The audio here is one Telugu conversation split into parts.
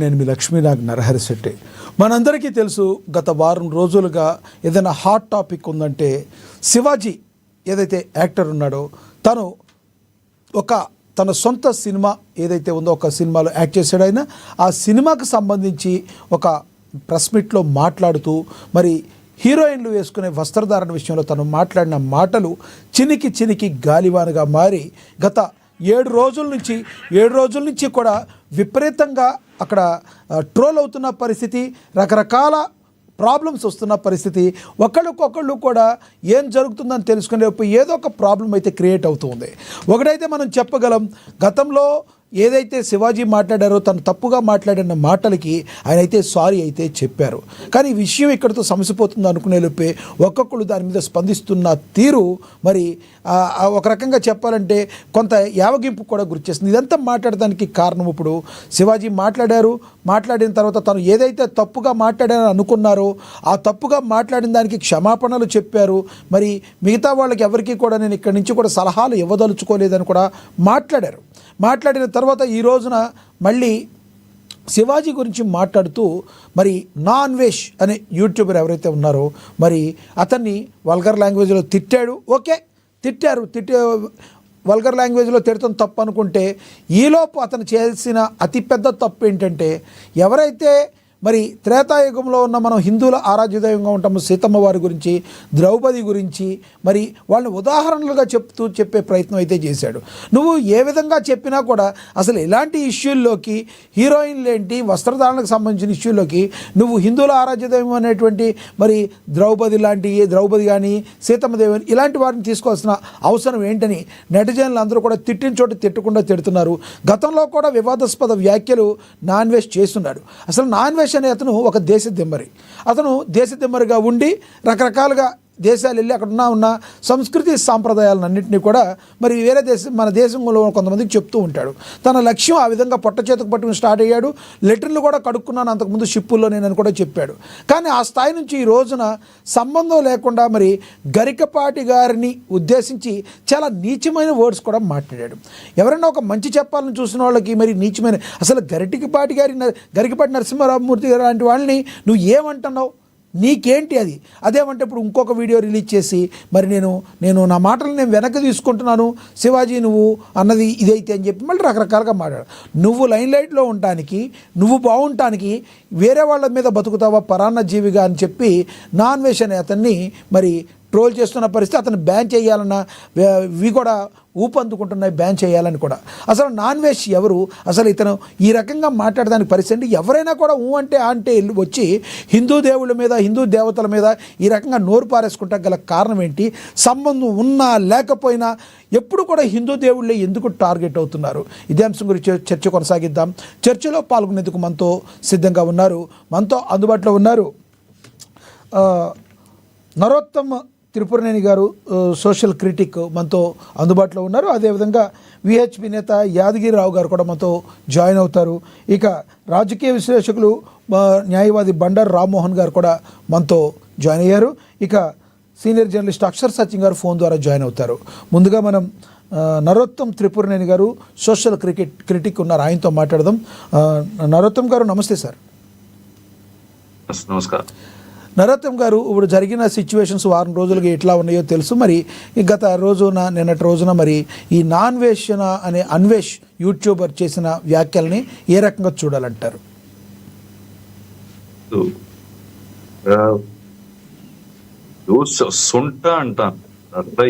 నేను మీ లక్ష్మీనాగ్ నరహరి శెట్టి. మనందరికీ తెలుసు, గత వారం రోజులుగా ఏదైనా హాట్ టాపిక్ ఉందంటే శివాజీ ఏదైతే యాక్టర్ ఉన్నాడో తను తన సొంత సినిమా ఏదైతే ఉందో ఒక సినిమాలో యాక్ట్ చేశాడు. ఆయన ఆ సినిమాకు సంబంధించి ఒక ప్రెస్ మీట్లో మాట్లాడుతూ మరి హీరోయిన్లు వేసుకునే వస్త్రధారణ విషయంలో తను మాట్లాడిన మాటలు చినికి గాలివానగా మారి గత 7 రోజుల నుంచి కూడా విపరీతంగా అక్కడ ట్రోల్ అవుతున్న పరిస్థితి, రకరకాల ప్రాబ్లమ్స్ వస్తున్న పరిస్థితి. ఒకళ్ళకొకళ్ళు కూడా ఏం జరుగుతుందని తెలుసుకునే ఏదో ఒక ప్రాబ్లం అయితే క్రియేట్ అవుతుంది. ఒకటైతే మనం చెప్పగలం, గతంలో ఏదైతే శివాజీ మాట్లాడారో తను తప్పుగా మాట్లాడిన మాటలకి ఆయన అయితే సారీ అయితే చెప్పారు. కానీ ఈ విషయం ఇక్కడితో సమసిపోతుంది అనుకునే లోపే ఒక్కొక్కళ్ళు దాని మీద స్పందిస్తున్న తీరు మరి ఒక రకంగా చెప్పాలంటే కొంత యావగింపు కూడా గురిచేస్తుంది. ఇదంతా మాట్లాడడానికి కారణం ఇప్పుడు శివాజీ మాట్లాడిన తర్వాత తను ఏదైతే తప్పుగా మాట్లాడారని అనుకున్నారో ఆ తప్పుగా మాట్లాడిన దానికి క్షమాపణలు చెప్పారు. మరి మిగతా వాళ్ళకి ఎవరికి కూడా నేను ఇక్కడి నుంచి కూడా సలహాలు ఇవ్వదలుచుకోలేదని కూడా మాట్లాడిన తర్వాత ఈ రోజున మళ్ళీ శివాజీ గురించి మాట్లాడుతూ మరి నాన్ వెష్ అనే యూట్యూబర్ ఎవరైతే ఉన్నారో మరి అతన్ని వల్గర్ లాంగ్వేజ్లో తిట్టాడు. వల్గర్ లాంగ్వేజ్లో తిడతాం తప్పు అనుకుంటే ఈలోపు అతను చేసిన అతిపెద్ద తప్పు ఏంటంటే, ఎవరైతే మరి త్రేతాయుగంలో ఉన్న మనం హిందువుల ఆరాధ్యదైవంగా ఉంటాము సీతమ్మ వారి గురించి, ద్రౌపది గురించి మరి వాళ్ళని ఉదాహరణలుగా చెప్పే ప్రయత్నం అయితే చేశాడు. నువ్వు ఏ విధంగా చెప్పినా కూడా అసలు ఇలాంటి ఇష్యూల్లోకి, హీరోయిన్లేంటి, వస్త్రధారణకు సంబంధించిన ఇష్యూల్లోకి నువ్వు హిందువుల ఆరాధ్యదైవం అనేటువంటి మరి ద్రౌపది కానీ సీతమ్మ దేవి ఇలాంటి వారిని తీసుకోవాల్సిన అవసరం ఏంటని నెటిజన్లు అందరూ కూడా తిట్టిన చోట తిట్టకుండా తిడుతున్నారు. గతంలో కూడా వివాదాస్పద వ్యాఖ్యలు నాన్ వెష్ చేస్తున్నాడు. అసలు నాన్ వెష్ అనే అతను ఒక దేశదిమ్మరిగా ఉండి రకరకాలుగా దేశాలు వెళ్ళి అక్కడ ఉన్న సంస్కృతి సాంప్రదాయాలన్నింటినీ కూడా మరి మన దేశంలో కొంతమందికి చెప్తూ ఉంటాడు. తన లక్ష్యం ఆ విధంగా పొట్ట చేతకు పట్టుకుని స్టార్ట్ అయ్యాడు. లెటర్లు కూడా కడుక్కున్నాను అంతకుముందు షిప్పుల్లో నేను కూడా చెప్పాడు. కానీ ఆ స్థాయి నుంచి ఈ రోజున సంబంధం లేకుండా మరి గరికపాటి గారిని ఉద్దేశించి చాలా నీచమైన వర్డ్స్ కూడా మాట్లాడాడు. ఎవరైనా ఒక మంచి చెప్పాలని చూసిన వాళ్ళకి మరి నీచమైన, అసలు గరికపాటి నరసింహారామమూర్తి గారు లాంటి వాళ్ళని నువ్వు ఏమంటున్నావు, నీకేంటి అది? అదేమంటే ఇప్పుడు ఇంకొక వీడియో రిలీజ్ చేసి మరి నేను నా మాటలు నేను వెనక్కి తీసుకుంటున్నాను, శివాజీ నువ్వు అన్నది ఇదైతే అని చెప్పి మళ్ళీ రకరకాలుగా మాట్లాడు. నువ్వు లైన్ లైట్లో ఉండటానికి, నువ్వు బాగుండటానికి వేరే వాళ్ళ మీద బతుకుతావా పరాన్న జీవిగా అని చెప్పి నాన్ వెష్ అనే అతన్ని మరి ట్రోల్ చేస్తున్న పరిస్థితి. అతను బ్యాన్ చేయాలన్న ఇవి కూడా ఊపందుకుంటున్నాయి, బ్యాన్ చేయాలని కూడా. అసలు నాన్ వెష్ ఎవరు? అసలు ఇతను ఈ రకంగా మాట్లాడడానికి పరిస్థితి ఎవరైనా కూడా అంటే వచ్చి హిందూ దేవుళ్ళ మీద, హిందూ దేవతల మీద ఈ రకంగా నోరు పారేసుకుంటా గల కారణం ఏంటి? సంబంధం ఉన్నా లేకపోయినా ఎప్పుడు కూడా హిందూ దేవుళ్ళే ఎందుకు టార్గెట్ అవుతున్నారు? ఇదే అంశం గురించి చర్చ కొనసాగిద్దాం. చర్చలో పాల్గొనేందుకు మనతో సిద్ధంగా ఉన్నారు, మనతో అందుబాటులో ఉన్నారు నరోత్తమ్ త్రిపురనేని గారు, సోషల్ క్రిటిక్ మనతో అందుబాటులో ఉన్నారు. అదేవిధంగా విహెచ్పి నేత యాదగిరిరావు గారు కూడా మనతో జాయిన్ అవుతారు. ఇక రాజకీయ విశ్లేషకులు న్యాయవాది బండారు రామ్మోహన్ గారు కూడా మనతో జాయిన్ అయ్యారు. ఇక సీనియర్ జర్నలిస్ట్ అక్షర్ సచిన్ గారు ఫోన్ ద్వారా జాయిన్ అవుతారు. ముందుగా మనం నరోత్తమ్ త్రిపురనేని గారు సోషల్ క్రిటిక్ ఉన్నారు, ఆయనతో మాట్లాడదాం. నరోత్తమ్ గారు నమస్తే సార్. నమస్కారం. నరోత్తమ్ గారు, ఇప్పుడు జరిగిన సిచ్యువేషన్స్ వారం రోజులుగా ఎట్లా ఉన్నాయో తెలుసు. మరి నిన్నటి రోజున మరి ఈ నాన్ వెష్ అనే అన్వేష్ యూట్యూబర్ చేసిన వ్యాఖ్యల్ని ఏ రకంగా చూడాలంటారు? సొంట అంటాను అట్లా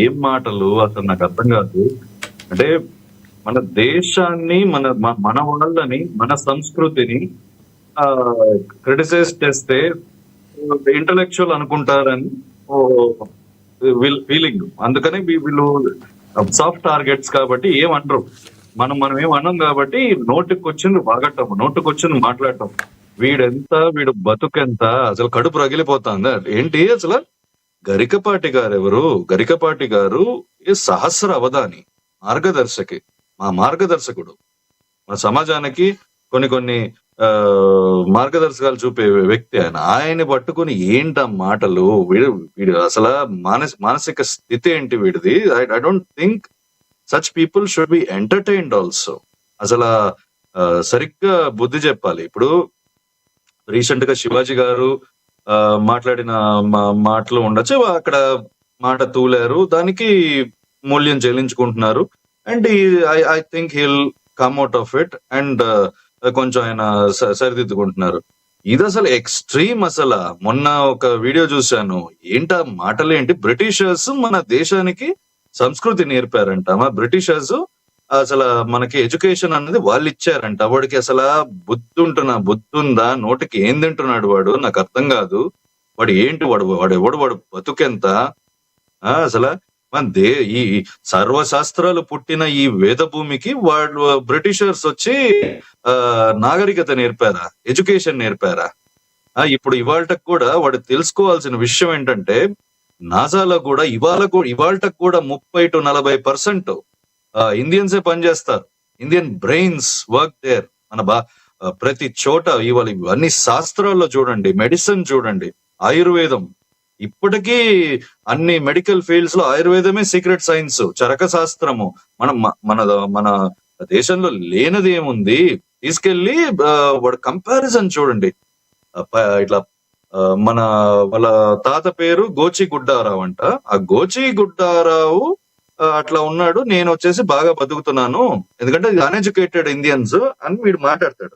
ఏం మాటలు అసలు నాకు అర్థం కాదు. అంటే మన దేశాన్ని, మన వాళ్ళని, మన సంస్కృతిని క్రిటిసైజ్ చేస్తే ఇంటలెక్చువల్ అనుకుంటారని ఫీలింగ్. అందుకని వీళ్ళు సాఫ్ట్ టార్గెట్స్ కాబట్టి ఏమనరు. మనం ఏమన్నాం కాబట్టి నోటికొచ్చింది వాగటం, నోటికొచ్చింది మాట్లాడటం. వీడు బతుకెంత, అసలు కడుపు రగిలిపోతుంది. ఏంటి అసలు గరికపాటి గారు ఎవరు? గరికపాటి గారు సహస్ర అవధాని, మార్గదర్శకుడు. మన సమాజానికి కొన్ని మార్గదర్శకాలు చూపే వ్యక్తి ఆయన పట్టుకుని ఏంట మాటలు, వీడు అసలు మానసిక స్థితి ఏంటి వీడిది? I don't think such people should be entertained also. అసలు సరిగ్గా బుద్ధి చెప్పాలి. ఇప్పుడు రీసెంట్ గా శివాజీ గారు మాట్లాడిన మాటలు ఉండొచ్చు, అక్కడ మాట తూలారు, దానికి మూల్యం చెల్లించుకుంటున్నారు. And I think he'll come out of it and కొంచెం ఆయన సరిదిద్దుకుంటున్నారు. ఇది అసలు ఎక్స్ట్రీమ్. అసలు మొన్న ఒక వీడియో చూశాను, ఏంటా మాటలేంటి, బ్రిటిషర్స్ మన దేశానికి సంస్కృతి నేర్పారంట. మా బ్రిటిషర్స్ అసలు మనకి ఎడ్యుకేషన్ అన్నది వాళ్ళు ఇచ్చారంట. వాడికి అసలు బుద్ధి ఉందా, నోటికి ఏం తింటున్నాడు వాడు, నాకు అర్థం కాదు. వాడు ఏంటి, వాడు బతుకెంత అసలు మన ఈ సర్వశాస్త్రాలు పుట్టిన ఈ వేద భూమికి వాళ్ళు బ్రిటిషర్స్ వచ్చి నాగరికత నేర్పారా, ఎడ్యుకేషన్ నేర్పారా? ఇప్పుడు ఇవాళకు కూడా వాడు తెలుసుకోవాల్సిన విషయం ఏంటంటే, నాసాలో కూడా ఇవాళకు కూడా 30-40% ఇండియన్సే పనిచేస్తారు. Indian brains work there. ప్రతి చోట ఇవాళ ఇవన్నీ శాస్త్రాల్లో చూడండి, మెడిసిన్ చూడండి, ఆయుర్వేదం, ఇప్పటికీ అన్ని మెడికల్ ఫీల్డ్స్ లో ఆయుర్వేదమే సీక్రెట్ సైన్స్, చరక శాస్త్రము. మన దేశంలో లేనిది ఏముంది? తీసుకెళ్లి వాడు కంపారిజన్ చూడండి. ఇట్లా వాళ్ళ తాత పేరు గోచిగుడ్డారావు అంట. ఆ గోచిగుడ్డారావు అట్లా ఉన్నాడు, నేను వచ్చేసి బాగా బతుకుతున్నాను ఎందుకంటే అన్ఎడ్యుకేటెడ్ ఇండియన్స్ అని వీడు మాట్లాడతాడు.